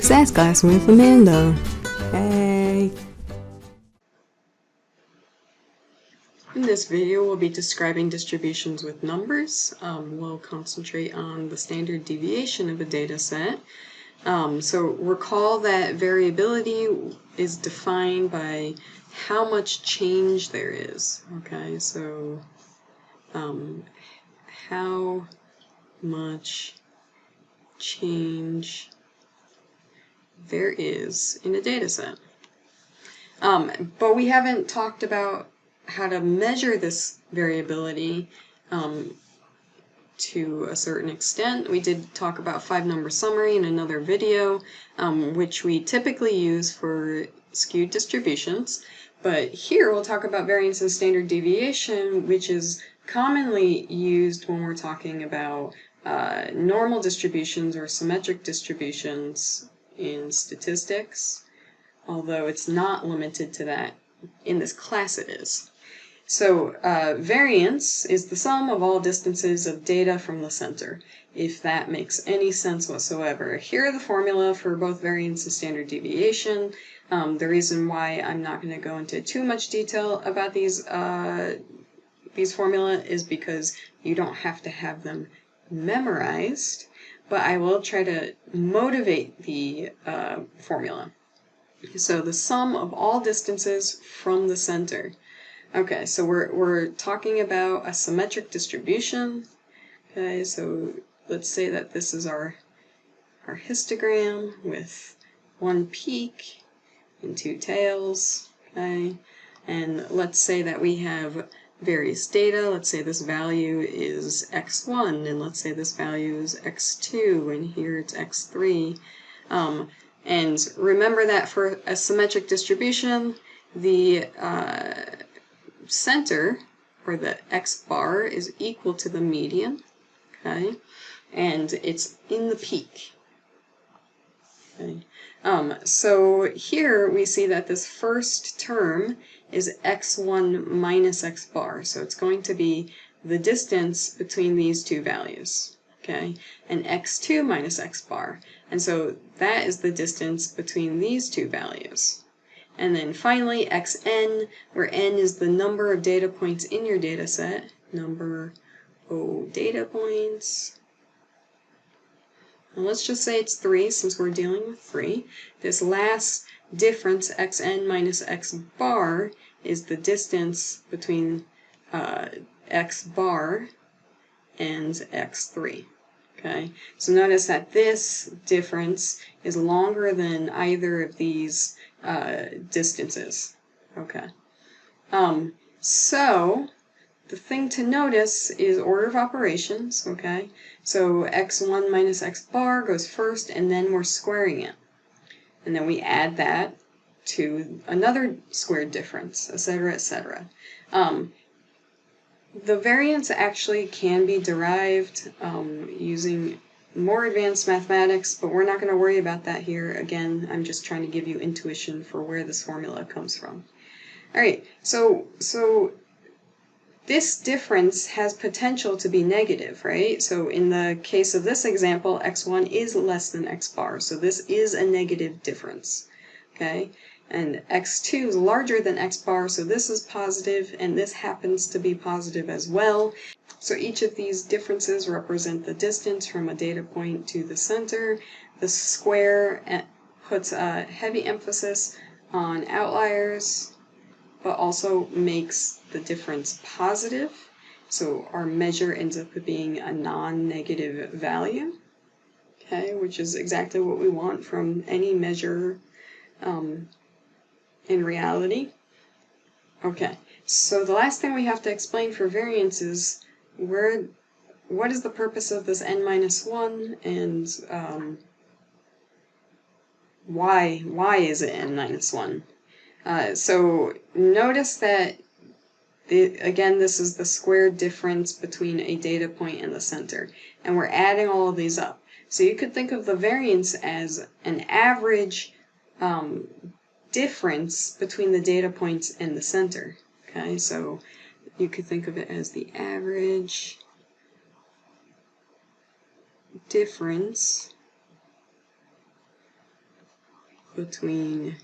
SAS class with Amanda. Hey. In this video, we'll be describing distributions with numbers. We'll concentrate on the standard deviation of a data set. So recall that variability is defined by how much change there is. Okay, so how much change there is in a data set. But we haven't talked about how to measure this variability to a certain extent. We did talk about 5-number summary in another video, which we typically use for skewed distributions. But here we'll talk about variance and standard deviation, which is commonly used when we're talking about normal distributions or symmetric distributions in statistics, although it's not limited to that. In this class it is. So variance is the sum of all distances of data from the center, if that makes any sense whatsoever. Here are the formula for both variance and standard deviation. The reason why I'm not going to go into too much detail about these formula is because you don't have to have them memorized, but I will try to motivate the formula. So the sum of all distances from the center. Okay, so we're talking about a symmetric distribution. Okay, so let's say that this is our histogram with one peak and two tails. Okay, and let's say that we have various data. Let's say this value is x1, and let's say this value is x2, and here it's x3. And remember that for a symmetric distribution, the center, or the x bar, is equal to the median, okay, and it's in the peak. Okay. So here we see that this first term is x1 minus x bar, so it's going to be the distance between these two values, okay, and x2 minus x bar, and so that is the distance between these two values. And then finally xn, where n is the number of data points in your data set, number of data points. And let's just say it's 3 since we're dealing with 3. This last difference, xn minus x bar, is the distance between x bar and x3. Okay, so notice that this difference is longer than either of these distances. Okay, so the thing to notice is order of operations. Okay, so x1 minus x bar goes first, and then we're squaring it, and then we add that to another squared difference, etc., etc. The variance actually can be derived using more advanced mathematics, but we're not going to worry about that here. Again, I'm just trying to give you intuition for where this formula comes from. Alright, so this difference has potential to be negative, right? So in the case of this example, x1 is less than x bar, so this is a negative difference. Okay, and x2 is larger than x bar, so this is positive, and this happens to be positive as well. So each of these differences represent the distance from a data point to the center. The square puts a heavy emphasis on outliers, but also makes the difference positive. So our measure ends up being a non-negative value, okay, which is exactly what we want from any measure in reality. Okay, so the last thing we have to explain for variance is what is the purpose of this n minus 1, and why is it n minus 1? So notice that again, this is the squared difference between a data point and the center, and we're adding all of these up. So you could think of the variance as an average difference between the data points and the center. Okay, so you could think of it as the average difference between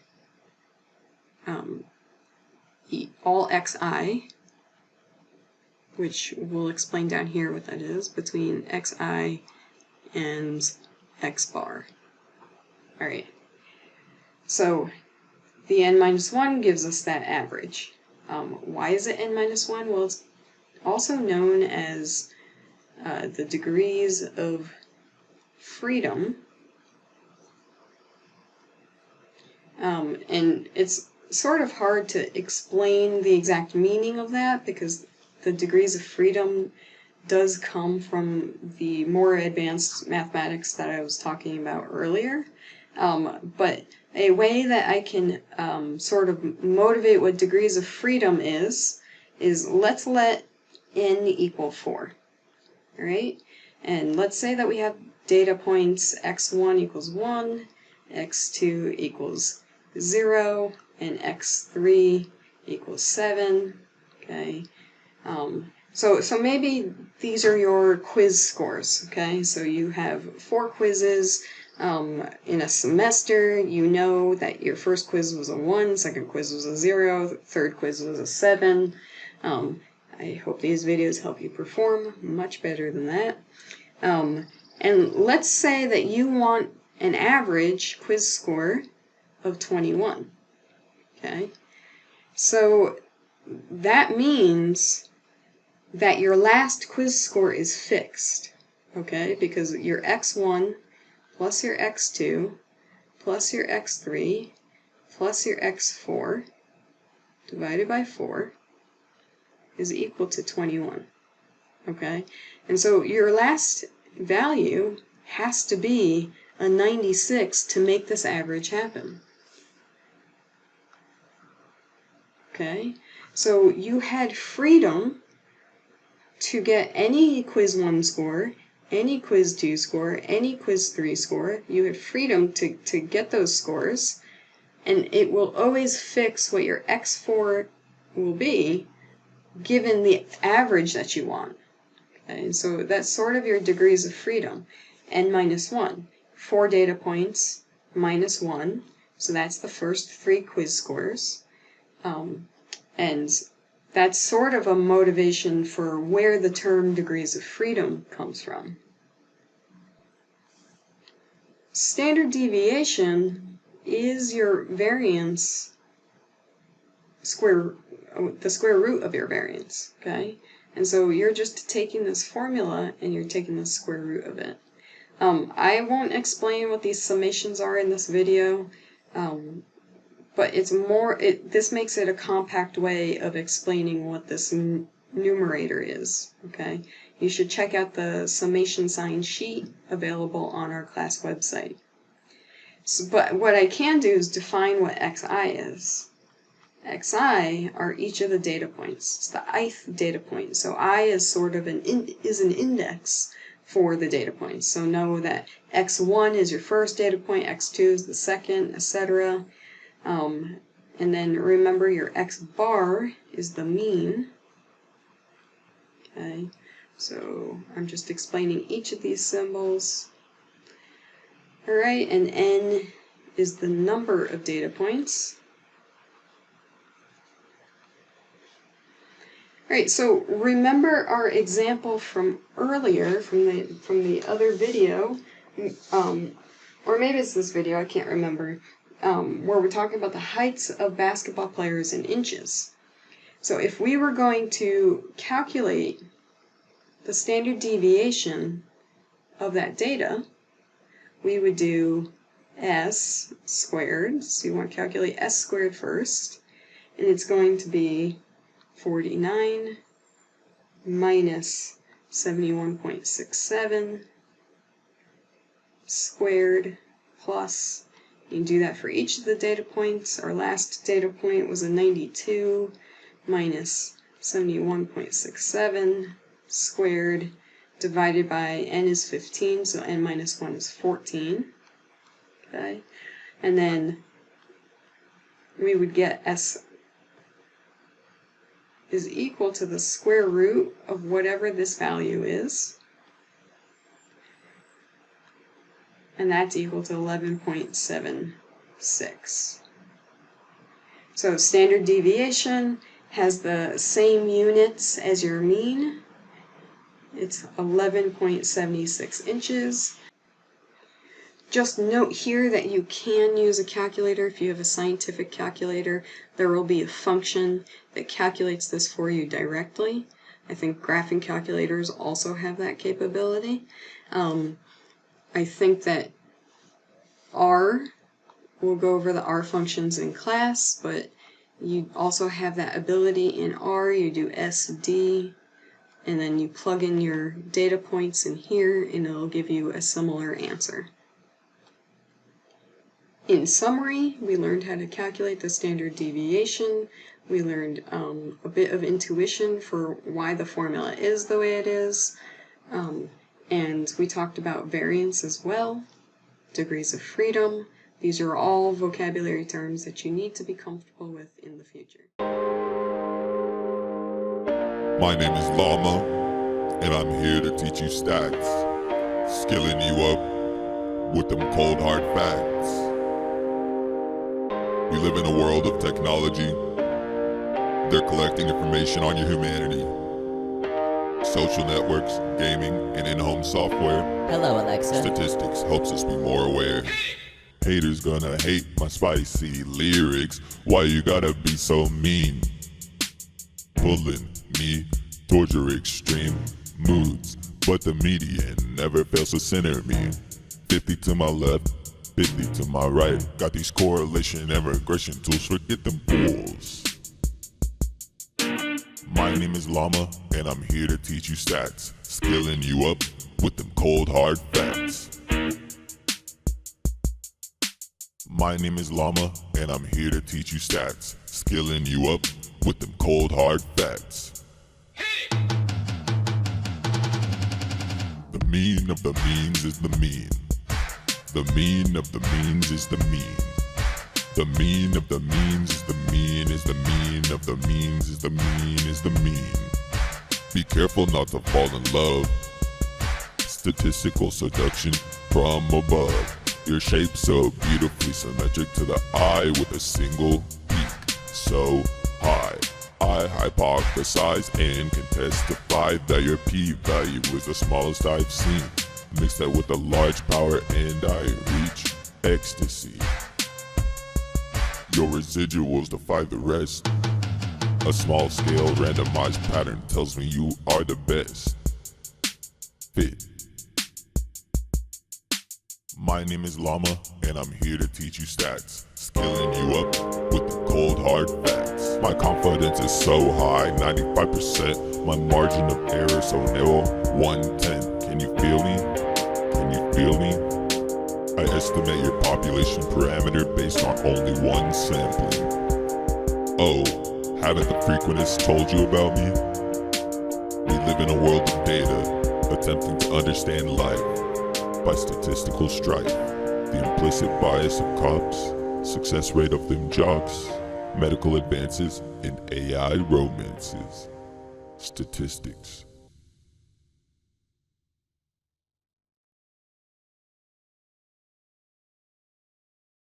all xi, which we'll explain down here what that is, between xi and x bar. Alright, so the n minus 1 gives us that average. Why is it n minus 1? Well, it's also known as the degrees of freedom. And it's sort of hard to explain the exact meaning of that because the degrees of freedom does come from the more advanced mathematics that I was talking about earlier. But a way that I can sort of motivate what degrees of freedom is let's let n equal 4. Alright? And let's say that we have data points x1 equals 1, x2 equals 0, and x3 equals 7. Okay? So maybe these are your quiz scores. Okay? So you have 4 quizzes in a semester. You know that your first quiz was a 1, second quiz was a 0, third quiz was a 7. I hope these videos help you perform much better than that. And let's say that you want an average quiz score of 21. Okay? So that means that your last quiz score is fixed. Okay? Because your x1 plus your x2 plus your x3 plus your x4 divided by 4 is equal to 21. Okay? And so your last value has to be a 96 to make this average happen. Okay? So you had freedom to get any quiz 1 score, any quiz 2 score, any quiz 3 score. You had freedom to get those scores, and it will always fix what your x4 will be given the average that you want. Okay, so that's sort of your degrees of freedom. N minus 1. 4 data points minus 1. So that's the first 3 quiz scores. And that's sort of a motivation for where the term degrees of freedom comes from. Standard deviation is your variance the square root of your variance, okay? And so you're just taking this formula and you're taking the square root of it. I won't explain what these summations are in this video, but it's more, this makes it a compact way of explaining what this numerator is, okay? You should check out the summation sign sheet available on our class website. So, but what I can do is define what xi is. Xi are each of the data points. It's the ith data point. So I is sort of an index for the data points. So know that x1 is your first data point, x2 is the second, etc. And then remember your x bar is the mean. Okay, so I'm just explaining each of these symbols. Alright, and n is the number of data points. Alright, so remember our example from earlier, from the other video, or maybe it's this video, I can't remember, where we're talking about the heights of basketball players in inches. So if we were going to calculate the standard deviation of that data, we would do s squared. So you want to calculate s squared first, and it's going to be 49 minus 71.67 squared plus, you can do that for each of the data points. Our last data point was a 92 minus 71.67 squared divided by n is 15, so n minus 1 is 14. Okay, and then we would get s is equal to the square root of whatever this value is. and that's equal to 11.76. So standard deviation has the same units as your mean. It's 11.76 inches. Just note here that you can use a calculator. If you have a scientific calculator, there will be a function that calculates this for you directly. I think graphing calculators also have that capability. I think that R, we'll go over the R functions in class, but you also have that ability in R. You do SD, and then you plug in your data points in here, and it'll give you a similar answer. In summary, we learned how to calculate the standard deviation. We learned a bit of intuition for why the formula is the way it is. And we talked about variance as well, degrees of freedom. These are all vocabulary terms that you need to be comfortable with in the future. My name is Llama, and I'm here to teach you stats, skilling you up with them cold hard facts. We live in a world of technology. They're collecting information on your humanity. Social networks, gaming, and in-home software. Hello, Alexa. Statistics helps us be more aware. Haters gonna hate my spicy lyrics. Why you gotta be so mean? Pulling me towards your extreme moods, but the median never fails to center me. 50 to my left, 50 to my right. Got these correlation and regression tools, forget them fools. My name is Llama, and I'm here to teach you stats, skilling you up with them cold hard facts. My name is Llama, and I'm here to teach you stats, skilling you up with them cold hard facts. The mean of the means is the mean. The mean of the means is the mean. The mean of the means is the mean is the mean of the means is the mean is the mean. Be careful not to fall in love. Statistical seduction from above. Your shape so beautifully symmetric to the eye with a single peak so high. I hypothesize and can testify that your p-value is the smallest I've seen. Mix that with a large power and I reach ecstasy. Your residuals defy the rest. A small scale randomized pattern tells me you are the best fit. My name is Llama, and I'm here to teach you stats, skilling you up with the cold hard facts. My confidence is so high, 95%. My margin of error so narrow, 110. Can you feel me? Can you feel me? I estimate your population parameter based on only one sampling. Oh, haven't the frequentists told you about me? We live in a world of data, attempting to understand life by statistical strife. The implicit bias of cops, success rate of them jocks, medical advances, and AI romances. Statistics.